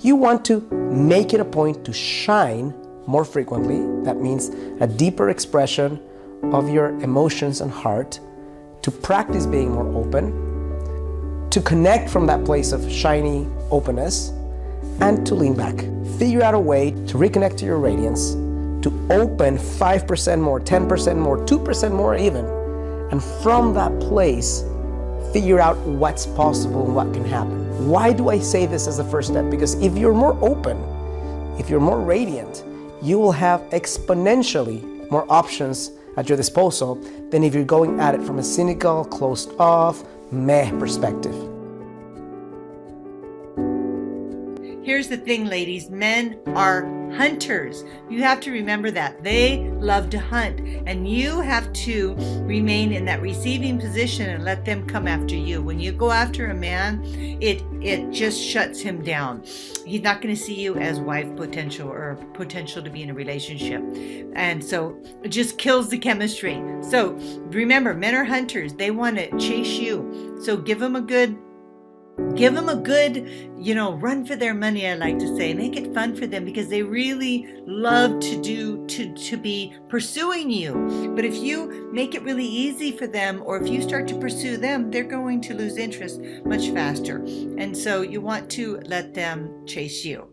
You want to make it a point to shine more frequently. That means a deeper expression of your emotions and heart, to practice being more open, to connect from that place of shiny openness, and to lean back. Figure out a way to reconnect to your radiance, to open 5% more, 10% more, 2% more even, and from that place, figure out what's possible and what can happen. Why do I say this as the first step? Because if you're more open, if you're more radiant, you will have exponentially more options at your disposal than if you're going at it from a cynical, closed off, meh perspective. Here's the thing, ladies, men are hunters. You have to remember that. They love to hunt, and you have to remain in that receiving position and let them come after you. When you go after a man, it just shuts him down. He's not going to see you as wife potential or potential to be in a relationship. And so it just kills the chemistry. So remember, men are hunters. They want to chase you. So give them a good, run for their money, I like to say. Make it fun for them, because they really love to be pursuing you. But if you make it really easy for them, or if you start to pursue them, they're going to lose interest much faster. And so you want to let them chase you.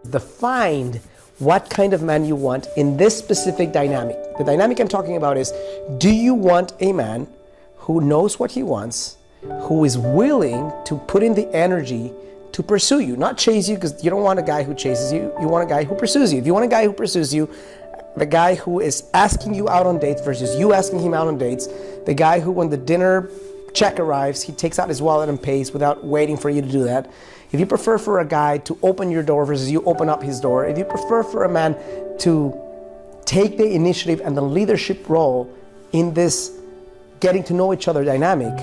Define what kind of man you want in this specific dynamic. The dynamic I'm talking about is, do you want a man who knows what he wants, who is willing to put in the energy to pursue you, not chase you, because you don't want a guy who chases you, you want a guy who pursues you. If you want a guy who pursues you, the guy who is asking you out on dates versus you asking him out on dates, the guy who, when the dinner check arrives, he takes out his wallet and pays without waiting for you to do that. If you prefer for a guy to open your door versus you open up his door, if you prefer for a man to take the initiative and the leadership role in this getting to know each other dynamic,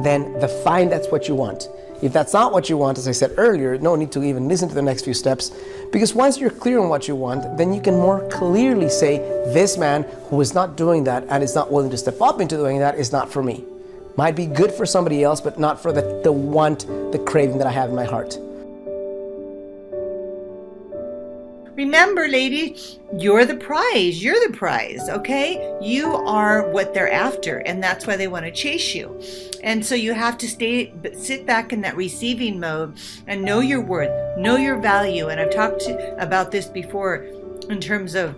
then define that's what you want. If that's not what you want, as I said earlier, no need to even listen to the next few steps, because once you're clear on what you want, then you can more clearly say, this man who is not doing that and is not willing to step up into doing that is not for me. Might be good for somebody else, but not for the want, the craving that I have in my heart. Remember, ladies, you're the prize. You're the prize, okay? You are what they're after, and that's why they want to chase you. And so you have to sit back in that receiving mode and know your worth, know your value. And I've talked about this before in terms of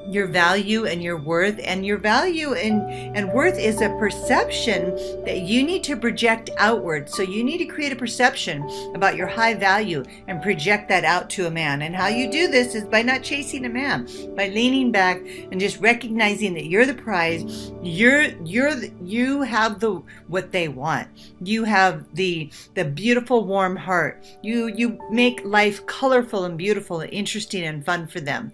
your value and your worth. And your value and worth is a perception that you need to project outward. So you need to create a perception about your high value and project that out to a man. And how you do this is by not chasing a man, by leaning back and just recognizing that you're the prize. You have what they want. You have the beautiful, warm heart. You make life colorful and beautiful and interesting and fun for them.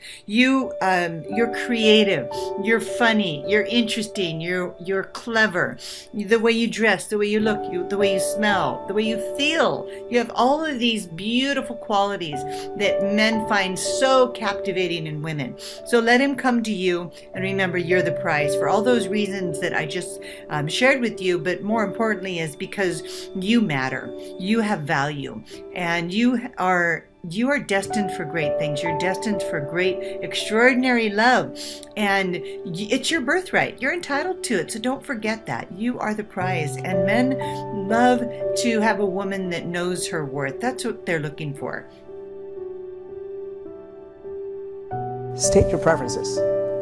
You're creative, you're funny, you're interesting, you're clever. The way you dress, the way you look, the way you smell, the way you feel. You have all of these beautiful qualities that men find so captivating in women. So let him come to you, and remember, you're the prize for all those reasons that I just shared with you, but more importantly is because you matter, you have value, and you are destined for great things. You're destined for great, extraordinary love. And it's your birthright. You're entitled to it. So don't forget that. You are the prize. And men love to have a woman that knows her worth. That's what they're looking for. State your preferences.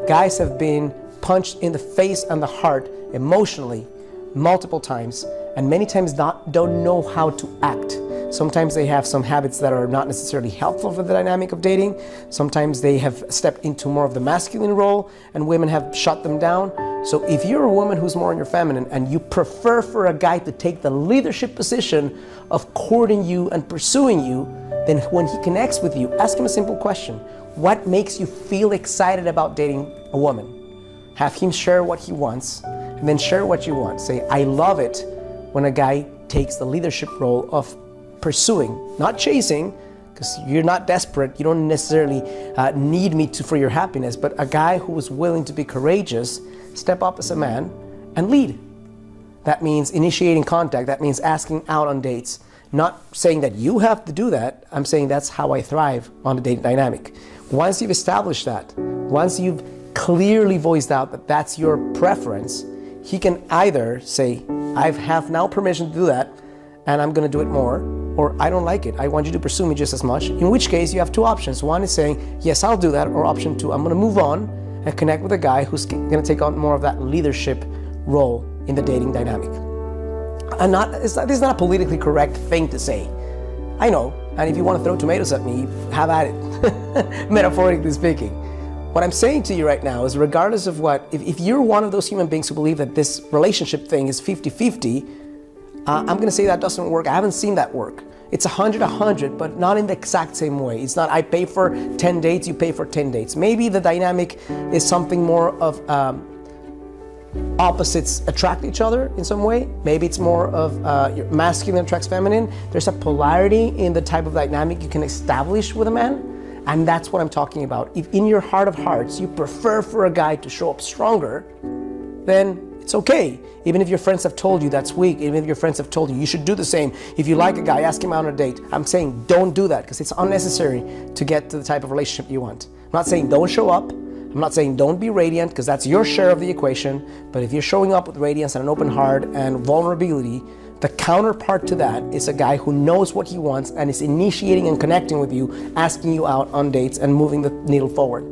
Guys have been punched in the face and the heart emotionally multiple times, and many times don't know how to act. Sometimes they have some habits that are not necessarily helpful for the dynamic of dating. Sometimes they have stepped into more of the masculine role and women have shut them down. So if you're a woman who's more in your feminine and you prefer for a guy to take the leadership position of courting you and pursuing you, then when he connects with you, ask him a simple question. What makes you feel excited about dating a woman? Have him share what he wants, and then share what you want. Say, I love it when a guy takes the leadership role of pursuing, not chasing, because you're not desperate. You don't necessarily need me for your happiness, but a guy who is willing to be courageous, step up as a man and lead. That means initiating contact. That means asking out on dates. Not saying that you have to do that. I'm saying that's how I thrive on the dating dynamic. Once you've established that, once you've clearly voiced out that that's your preference, he can either say, I have now permission to do that, and I'm going to do it more, or I don't like it. I want you to pursue me just as much. In which case, you have two options. One is saying, yes, I'll do that, or option two, I'm going to move on and connect with a guy who's going to take on more of that leadership role in the dating dynamic. This is not a politically correct thing to say. I know, and if you want to throw tomatoes at me, have at it, metaphorically speaking. What I'm saying to you right now is regardless of what, if you're one of those human beings who believe that this relationship thing is 50-50, I'm going to say that doesn't work. I haven't seen that work. It's 100-100, but not in the exact same way. It's not I pay for 10 dates, you pay for 10 dates. Maybe the dynamic is something more of opposites attract each other in some way. Maybe it's more of your masculine attracts feminine. There's a polarity in the type of dynamic you can establish with a man. And that's what I'm talking about. If in your heart of hearts you prefer for a guy to show up stronger, then it's okay. Even if your friends have told you that's weak, even if your friends have told you you should do the same. If you like a guy, ask him out on a date. I'm saying don't do that because it's unnecessary to get to the type of relationship you want. I'm not saying don't show up. I'm not saying don't be radiant because that's your share of the equation. But if you're showing up with radiance and an open heart and vulnerability, the counterpart to that is a guy who knows what he wants and is initiating and connecting with you, asking you out on dates and moving the needle forward.